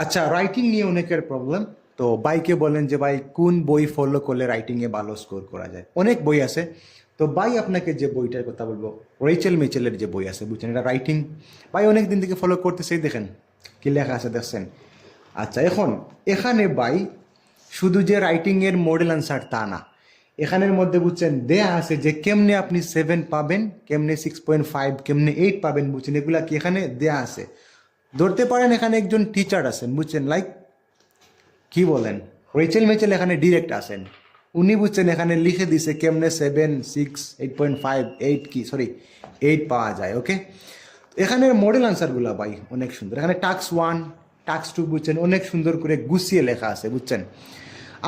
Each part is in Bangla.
আচ্ছা, রাইটিং নিয়ে অনেকের প্রবলেম। তো বাইকে বলেন যে ভাই কোন বই ফলো করলে রাইটিংয়ে ভালো স্কোর করা যায়, অনেক বই আছে। তো ভাই আপনাকে যে বইটার কথা বলবো, রেচেল মিচেলের যে বই আছে বুঝছেন, এটা রাইটিং ভাই অনেক দিন থেকে ফলো করতেছেই, দেখেন কি লেখা আছে দেখছেন। আচ্ছা, এখন এখানে ভাই শুধু যে রাইটিংয়ের মডেল আনসার তা না, এখানের মধ্যে বুঝছেন দেয়া আছে যে কেমনে আপনি 7 পাবেন, কেমনে 6.5, কেমনে 8 পাবেন, বুঝছেন এগুলা কি এখানে দেয়া আছে। ধরতে পারেন এখানে একজন টিচার আছেন বুঝছেন, লাইক কি বলেন, রেচেল মেচেল এখানে ডিরেক্ট আসেন, উনি বুঝছেন এখানে লিখে দিছে কেমনে 7, 6, 8.5, 8 কি সরি 8 পাওয়া যায়। ওকে, এখানের মডেল আনসারগুলো ভাই অনেক সুন্দর। এখানে টাস্ক 1, টাস্ক 2 বুঝছেন অনেক সুন্দর করে গুছিয়ে লেখা আছে বুঝছেন।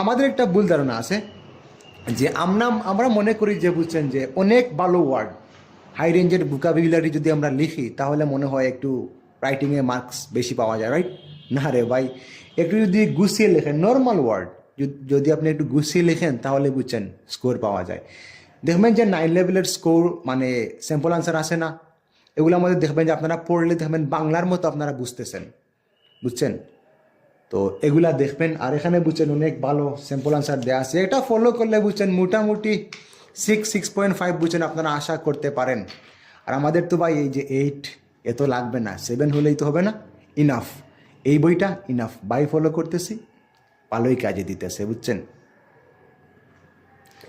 আমাদের একটা ভুল ধারণা আছে যে আমরা মনে করি যে বুঝছেন যে অনেক ভালো ওয়ার্ড, হাই রেঞ্জের ভোকাবুলারি যদি আমরা লিখি তাহলে মনে হয় একটু রাইটিংয়ে মার্কস বেশি পাওয়া যায়, রাইট? না রে ভাই, একটু যদি গুছিয়ে লেখেন নর্মাল ওয়ার্ড, যদি আপনি একটু গুছিয়ে লেখেন তাহলে বুঝছেন স্কোর পাওয়া যায়। দেখবেন যে 9 লেভেলের স্কোর মানে স্যাম্পল আনসার আসে না, এগুলো আমাদের দেখবেন যে আপনারা পড়লে দেখবেন বাংলার মতো আপনারা বুঝতেছেন বুঝছেন। তো এগুলা দেখবেন, আর এখানে বুঝছেন অনেক ভালো স্যাম্পল আনসার দেওয়া আছে, এটা ফলো করলে বুঝছেন মোটামুটি 6.5 বুঝছেন আপনারা আশা করতে পারেন। আর আমাদের তো ভাই এই যে 8 এত লাগবে না, 7 হলেই তো হবে না, ইনাফ। এই বইটা ইনাফ, বাই ফলো করতেছি, ভালোই কাজে দিতেছে বুঝছেন।